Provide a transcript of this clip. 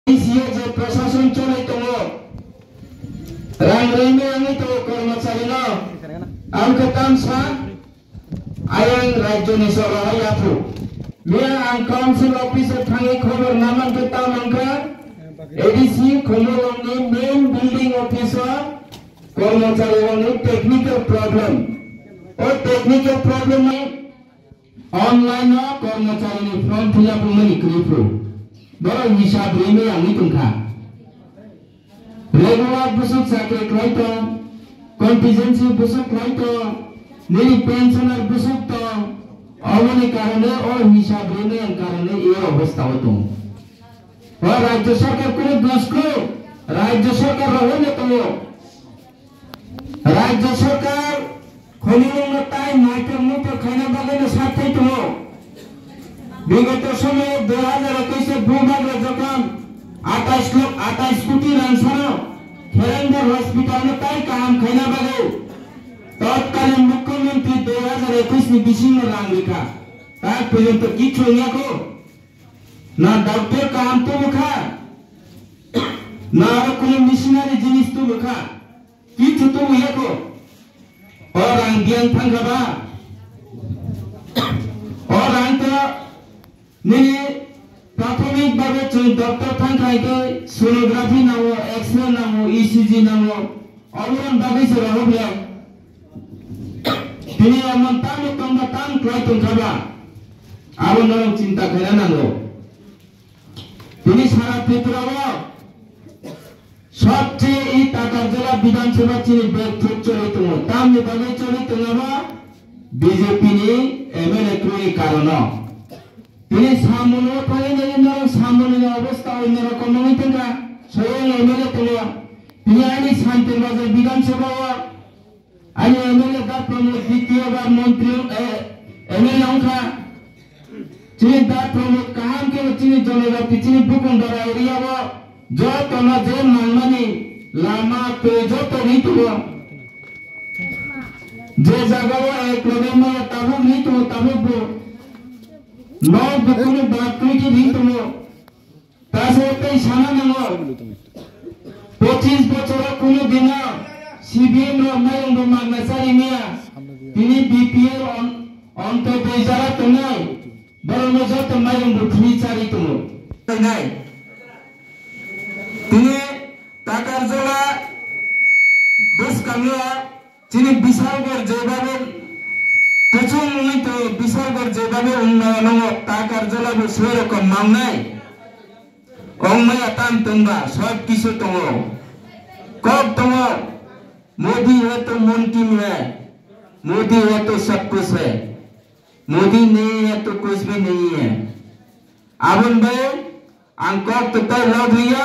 ICA je प्रशासन चले तो rang reme ang ito कर्मचारी no ang ketam sa ayang rajyo ni Sorohay Apu Mia ang council officer thangi khobor naman ketam angka ADC khomolong ni main building officer कर्मचारी ni technical problem or technical problem ni online no कर्मचारी ni form fill up mani kripu Baru hisab reme ang itong ka regular busuk sakit laito contingency busuk laito nili pensioner busuk to awani karone or hisab reme ang karone এই অবস্থা হতো और राज्य सरकार को दोष को राज्य सरकार रहने तो राज्य सरकार খনির তাই মাইটার মতো খানা বাগানে সাথে তো বিগত সময়ে 2021 ভূভাগে যখন 28 কোটি রানসানো খেরেন্দ্র হসপিটাল में তাই काम খানা বাগে তৎকালীন মুখ্যমন্ত্রী 2021 में বিশিন্ন রাং লেখা তার পর্যন্ত কিছু ইয়াকো না ডক্টর काम তো মুখা না কোনো মিশনারি জিনিস তো মুখা কিছু তো ইয়াকো और ang biang thangaba और ang to nini प्राथमिक भावे डॉक्टर थांखाइके सोनोग्राफी नामो एक्सरे नामो ईसीजी नामो अरुण भावे से रहबले तिनी अमन तामो तंबा ताम क्लाइतों खाबा आरो नरम चिंता खाया नांगो तिनी सारा त्रिपुराओ সবচেয়ে এই টাকার জেলা বিধানসভা চিনি ব্যাকফুট চলিত তামনি ভাবে চলিত নামা বিজেপি নি এমএলএ কোই কারণ তিনি সামনে পাইলে না সামনে অবস্থা অন্য রকম হইতেগা স্বয়ং এমএলএ তো তিনি আনি শান্তিবাজার বিধানসভা আনি এমএলএ দা প্রমোদ দ্বিতীয়বার মন্ত্রী এমএলএ অংখা চিনি দা প্রমোদ কাহাম কে চিনি জনজাতি চিনি ভূখণ্ডরা এরিয়া जो तना जे मानमानी लामा पे जो तो नहीं तो जे जगह वो एक लोगों में ताबू नहीं तो ताबू बो नौ बुकुने बात कोई की नहीं तो तासे पे शाना नंगो 25 বছর কোনো দিন সিবিএম র মায়ং মাগনা সারি মিয়া তিনি বিপিএল অন্ত বেজারা তো নাই বরং যত মায়ং ফ্রি চারি তো নাই তিনি টাকার জোলা দেশ কামিয়া তিনি বিশালগড় যেভাবে প্রচুর তো বিশালগড় যেভাবে উন্নয়ন টাকার জোলা সেরকম নাম নাই অংমায়া টান তোমরা সব কিছু তোমার कब তোমার मोदी है तो मन की है मोदी है तो सब कुछ है मोदी नहीं है तो कुछ भी नहीं है आवन भाई अंक तो तय लग लिया